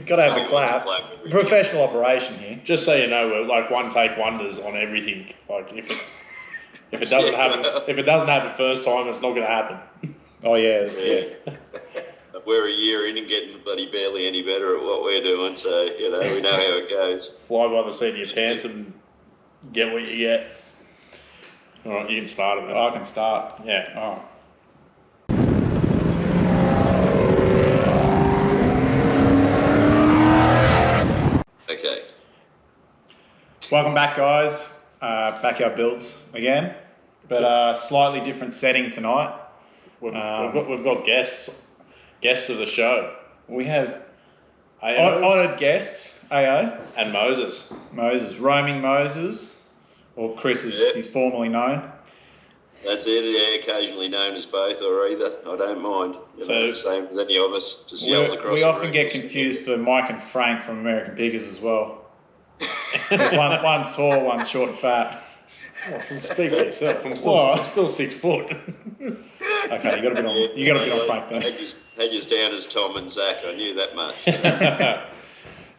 got to have the clap. Professional operation here. Just so you know, we're like one take wonders on everything. Like if it doesn't happen first time, it's not going to happen. Oh yeah. We're a year in and getting bloody barely any better at what we're doing, so we know how it goes. Fly by the seat of your pants and get what you get. All right, you can start it then. I can start. Yeah. All right. Okay. Welcome back, guys. Backyard Builds again, but slightly different setting tonight. We've got guests of the show. We have AO honoured guests, AO and Moses, roaming Moses, or Chris as he's formerly known. That's it. Yeah, occasionally known as both or either. I don't mind. Same as any of us. Just yell across. We often get confused for Mike and Frank from American Pickers as well. One's tall, one's short and fat. Well, speak for yourself. I'm still 6 foot. Okay, you got a bit on Frank then. Had you down as Tom and Zach. I knew that much.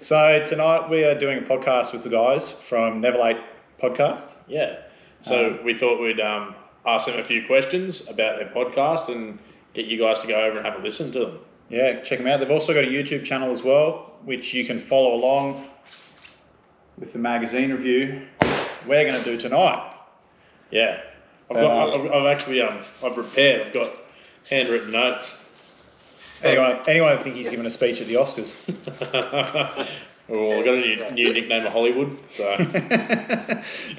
So tonight we are doing a podcast with the guys from Never Late Podcast. Yeah. So we thought we'd ask them a few questions about their podcast and get you guys to go over and have a listen to them. Yeah, check them out. They've also got a YouTube channel as well, which you can follow along with the magazine review we're going to do tonight. Yeah. I've prepared. I've got handwritten notes. Anyone think he's given a speech at the Oscars? Well, I've got a new nickname of Hollywood, so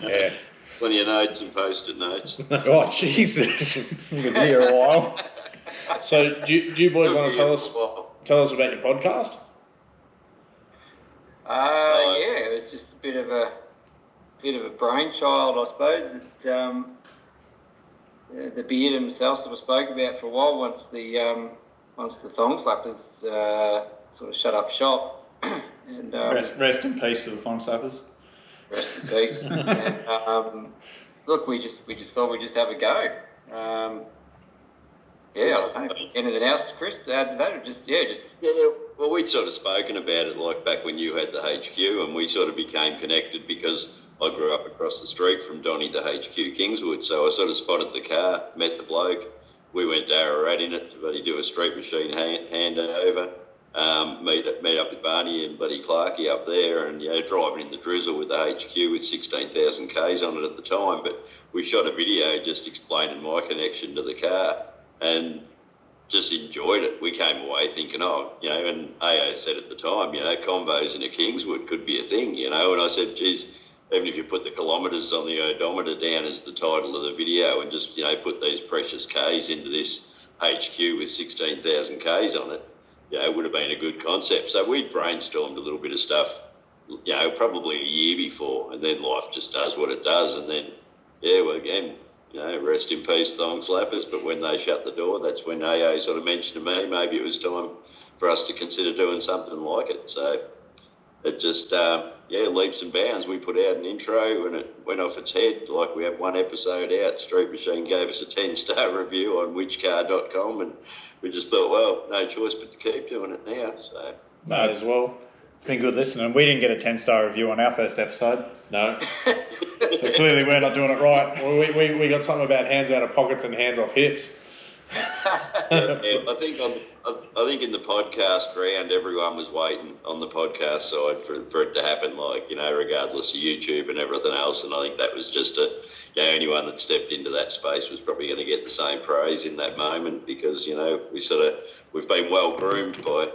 yeah. Plenty of notes and post-it notes. Oh Jesus! You've been here a while. So, do you boys want to tell us about your podcast? Yeah, it was just a bit of a brainchild, I suppose. That the beard himself sort of spoke about for a while once the Thong Slappers sort of shut up shop. And rest in peace to the Thong Slappers. Rest in peace. And, look, we just thought we'd just have a go. I don't know. Anything else, Chris, to add to that? Or well, we'd sort of spoken about it like back when you had the HQ, and we sort of became connected because I grew up across the street from Donny, the HQ Kingswood, so I sort of spotted the car, met the bloke. We went to Ararat in it to bloody do a street machine handover. Meet up with Barney and bloody Clarkey up there, and driving in the drizzle with the HQ with 16,000 Ks on it at the time. But we shot a video just explaining my connection to the car and just enjoyed it. We came away thinking, and AO said at the time, combos in a Kingswood could be a thing, and I said, geez, even if you put the kilometres on the odometer down as the title of the video and just, put these precious Ks into this HQ with 16,000 Ks on it, it would have been a good concept. So we'd brainstormed a little bit of stuff, probably a year before, and then life just does what it does. And then, again, rest in peace, Thong Slappers. But when they shut the door, that's when AO sort of mentioned to me maybe it was time for us to consider doing something like it. So it just, leaps and bounds. We put out an intro and it went off its head. Like we had one episode out, Street Machine gave us a 10-star review on whichcar.com, and we just thought, well, no choice but to keep doing it now. So might as well. It's been good listening. We didn't get a 10-star review on our first episode. No. So clearly we're not doing it right. Well, we got something about hands out of pockets and hands off hips. I think in the podcast round, everyone was waiting on the podcast side for it to happen, regardless of YouTube and everything else. And I think that was just anyone that stepped into that space was probably going to get the same praise in that moment because, we've been well groomed by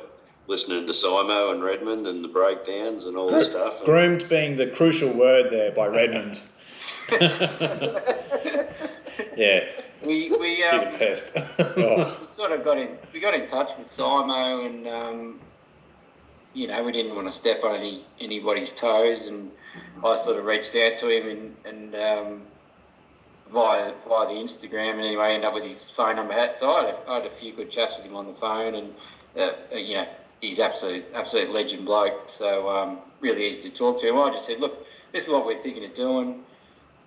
listening to Simo and Redmond and the breakdowns and all the stuff. Groomed being the crucial word there by Redmond. Yeah. We He's a pest. We sort of got in touch with Simo, and we didn't want to step on anybody's toes, and I sort of reached out to him and via the Instagram, and anyway ended up with his phone number. So I had a few good chats with him on the phone, and he's absolute legend bloke. So really easy to talk to him. I just said, look, this is what we're thinking of doing.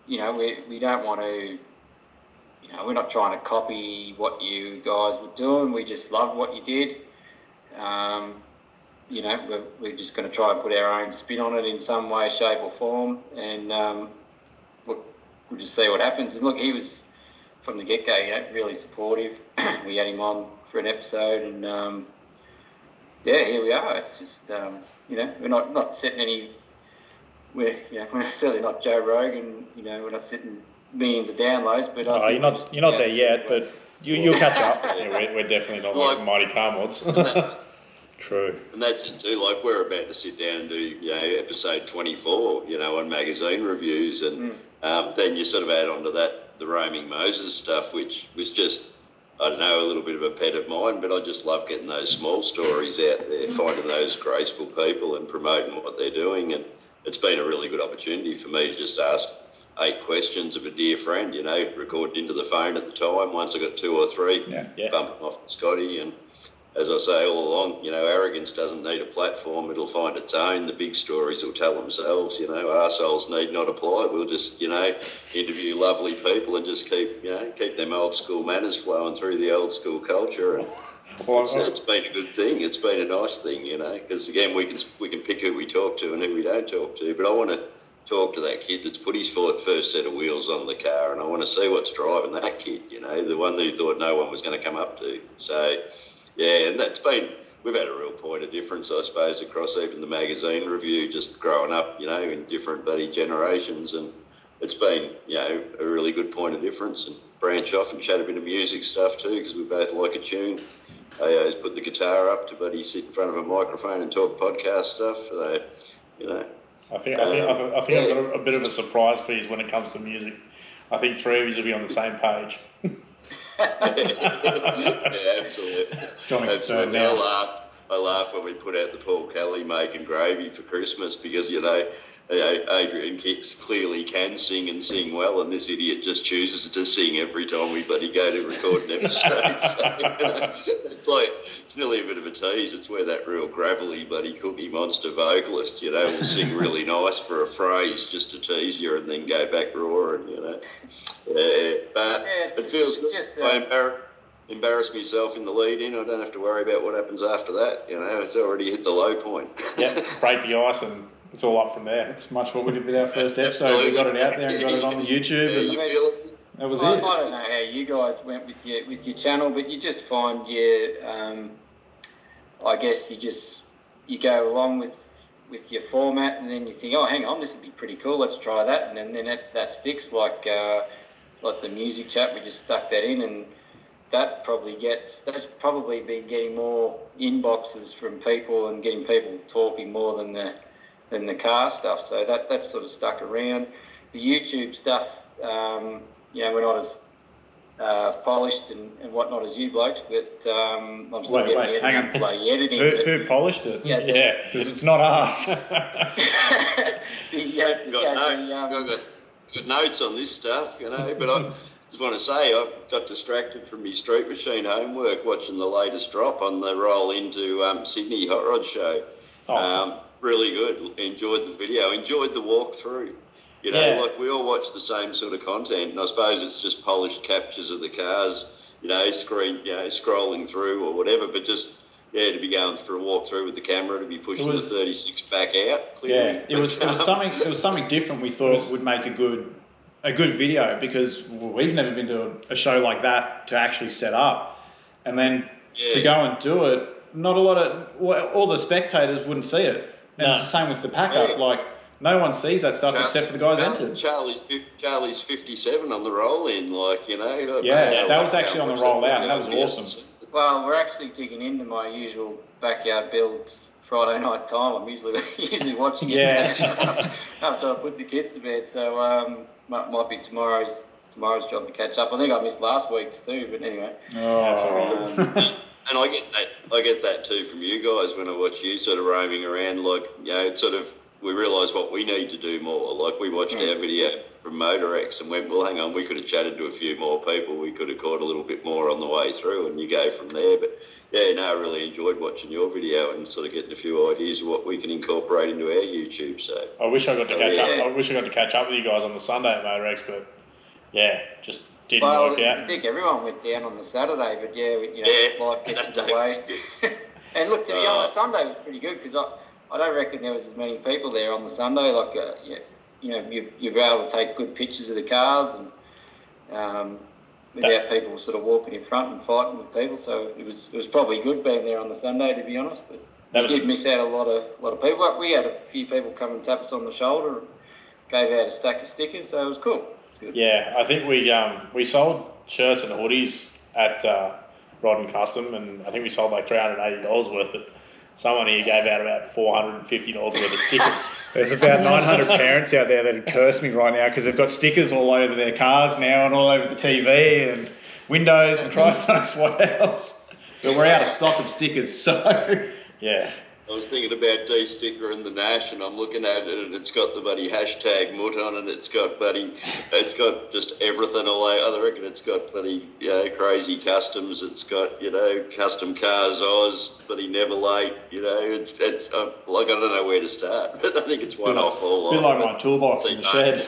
We don't want to. We're not trying to copy what you guys were doing. We just loved what you did. you know, we're just going to try and put our own spin on it in some way, shape, or form, and look, we'll just see what happens. And look, he was from the get-go, you know, really supportive. We had him on for an episode, and yeah, here we are. It's just you know, we're not setting any. We're certainly not Joe Rogan. You know, we're not setting millions of downloads, but I think you're not there yet, but you'll catch up. Yeah, we're definitely not like Mighty Car Mods. True. And that's it too. Like, we're about to sit down and do, you know, episode 24, you know, on magazine reviews, and then you sort of add on to that the Roaming Moses stuff, which was just, I don't know, a little bit of a pet of mine, but I just love getting those small stories out there, finding those graceful people and promoting what they're doing. And it's been a really good opportunity for me to just ask 8 questions of a dear friend, you know, recorded into the phone at the time. Once I got 2 or 3, bumping off the Scotty. And as I say all along, you know, arrogance doesn't need a platform. It'll find its own. The big stories will tell themselves, you know. Arseholes need not apply. We'll just, you know, interview lovely people and just keep them old school manners flowing through the old school culture. And it's been a good thing. It's been a nice thing, you know, because again, we can pick who we talk to and who we don't talk to. But I want to talk to that kid that's put his first set of wheels on the car, and I want to see what's driving that kid, you know, the one that he thought no one was going to come up to. So, yeah, and we've had a real point of difference, I suppose, across even the magazine review, just growing up, you know, in different bloody generations, and it's been, you know, a really good point of difference, and branch off and chat a bit of music stuff too, because we both like a tune. I always put the guitar up to buddy sit in front of a microphone and talk podcast stuff, so, you know. I think I've got a bit of a surprise for you when it comes to music. I think 3 of you will be on the same page. Yeah, absolutely. Absolutely. I laugh when we put out the Paul Kelly Making Gravy for Christmas, because, you know, Adrian Kicks clearly can sing and sing well, and this idiot just chooses to sing every time we bloody go to record an episode. So, you know, it's nearly a bit of a tease. It's where that real gravelly bloody Cookie Monster vocalist, you know, will sing really nice for a phrase just to tease you and then go back roaring, you know. But it feels good. I embarrass myself in the lead-in. I don't have to worry about what happens after that. You know, it's already hit the low point. Yeah, break the ice and it's all up from there. That's much what we did with our first episode. We got it out there and got it on the YouTube. And that was it. I don't know how you guys went with your channel, but you just find I guess you go along with your format, and then you think, oh, hang on, this would be pretty cool. Let's try that, and then that sticks. Like the music chat, we just stuck that in, and that's probably been getting more inboxes from people and getting people talking more than the car stuff. So that's sort of stuck around. The YouTube stuff, you know, we're not as polished and whatnot as you blokes, but I'm still getting bloody editing. Who polished it? Yeah, because it's not us. Got notes on this stuff, you know, but I just want to say I got distracted from my Street Machine homework watching the latest drop on the roll into Sydney Hot Rod Show. Really good. Enjoyed the video. Enjoyed the walkthrough. You know, like we all watch the same sort of content, and I suppose it's just polished captures of the cars, you know, scrolling through or whatever, but just, to be going for a walkthrough with the camera, to be pushing the 36 back out, clearly. Yeah, it was something different we thought would make a good video, because we've never been to a show like that to actually set up. And then to go and do it, all the spectators wouldn't see it. And it's the same with the pack-up, like, no one sees that stuff except for the guys entered. Charlie's 57 on the roll-in, like, you know. That was actually on the roll-out, and that was awesome. Well, we're actually digging into my usual backyard builds Friday night time. I'm usually watching it after I put the kids to bed. So might be tomorrow's job to catch up. I think I missed last week's too, but anyway. And I get that too from you guys when I watch you sort of roaming around. Like, you know, it's sort of, we realise what we need to do more. Like, we watched our video from MotorX and went, well, hang on, we could have chatted to a few more people. We could have caught a little bit more on the way through, and you go from there. But I really enjoyed watching your video and sort of getting a few ideas of what we can incorporate into our YouTube. So I wish I got to catch up. I wish I got to catch up with you guys on the Sunday at MotorX, but just didn't work out. I think everyone went down on the Saturday, but life gets in the way. And look, to be honest, Sunday was pretty good because I don't reckon there was as many people there on the Sunday. Like, you'd be able to take good pictures of the cars and without people sort of walking in front and fighting with people. So it was probably good being there on the Sunday, to be honest. But we did miss out a lot of people. We had a few people come and tap us on the shoulder, and gave out a stack of stickers, so it was cool. It's good. Yeah, I think we sold shirts and hoodies at Rod and Custom, and I think we sold like $380 worth. But someone here gave out about $450 worth of stickers. There's about 900 parents out there that would curse me right now because they've got stickers all over their cars now and all over the TV and windows and Christ knows what else. But we're out of stock of stickers, so... Yeah. I was thinking about D-Sticker and the Nash, and I'm looking at it, and it's got the bloody hashtag Mutt on it. It's got just everything all over. I reckon it's got bloody, crazy customs. It's got, custom cars, Oz, bloody never late. It's like, I don't know where to start. But I think it's one off all. A bit like my toolbox in the shed.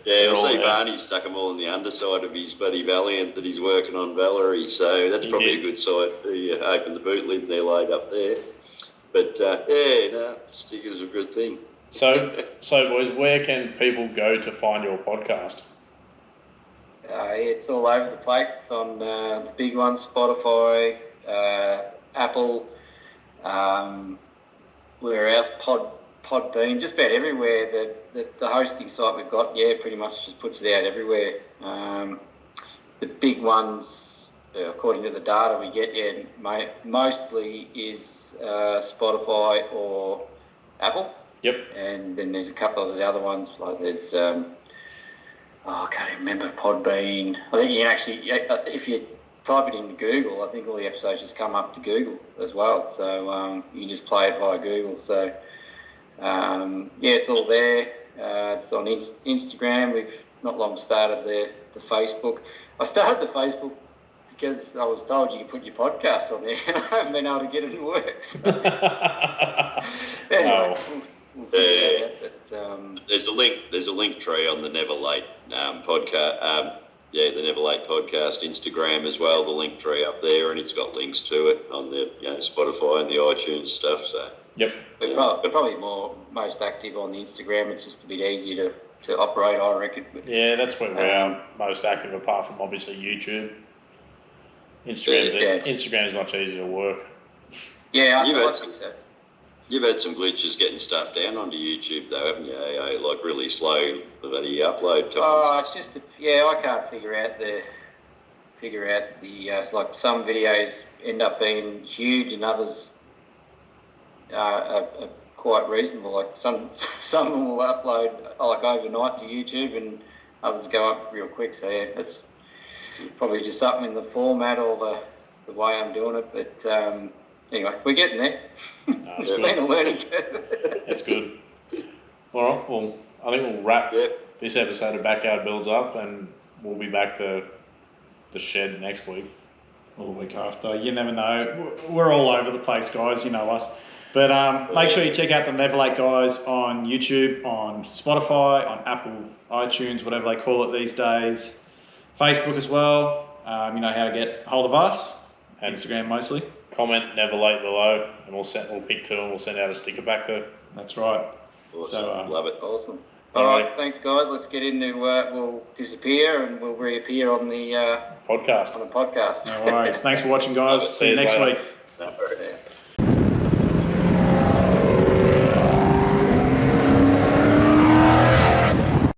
Yeah, I see Barney stuck them all on the underside of his bloody Valiant that he's working on Valerie, so that's probably a good side to open the boot lid and they're laid up there. But stickers are a good thing. So boys, where can people go to find your podcast? It's all over the place. It's on the big ones, Spotify, Apple, where else, Podbean, just about everywhere. The hosting site we've got, pretty much just puts it out everywhere. The big ones, according to the data we get, mostly is Spotify or Apple. Yep. And then there's a couple of the other ones, like there's, I can't even remember, Podbean. I think you can actually, if you type it into Google, I think all the episodes just come up to Google as well. So you can just play it via Google. So, it's all there. It's on Instagram. We've not long started the Facebook. I started the Facebook because I was told you could put your podcast on there, and I haven't been able to get it to work. So. Anyway, we'll figure it out, there's a link tree on the Never Late podcast. The Never Late podcast Instagram as well. The link tree up there, and it's got links to it on the Spotify and the iTunes stuff. So. Yep. We're probably most active on the Instagram. It's just a bit easier to operate, I reckon. But, that's where we're most active, apart from obviously YouTube. Instagram is much easier to work. Yeah, I think so. You've had some glitches getting stuff down onto YouTube, though, haven't you? Like really slow bloody upload times. Oh, it's just I can't figure out the like some videos end up being huge and others are quite reasonable. Like some will upload like overnight to YouTube and others go up real quick. So that's probably just something in the format or the way I'm doing it. But anyway, we're getting there. It's been a learning curve. That's good. All right, well, I think we'll wrap this episode of Backyard Builds Up, and we'll be back to the shed next week. Or the week after. You never know. We're all over the place, guys. You know us. But make sure you check out the Never Late guys on YouTube, on Spotify, on Apple, iTunes, whatever they call it these days. Facebook as well. You know how to get hold of us. And Instagram mostly. Comment Never Late below, and we'll pick two and we'll send out a sticker back there. That's right. Awesome. So, love it. Awesome. All right, thanks guys. Let's get into. We'll disappear and we'll reappear on the podcast. On the podcast. No worries. Thanks for watching, guys. See you next week. No worries.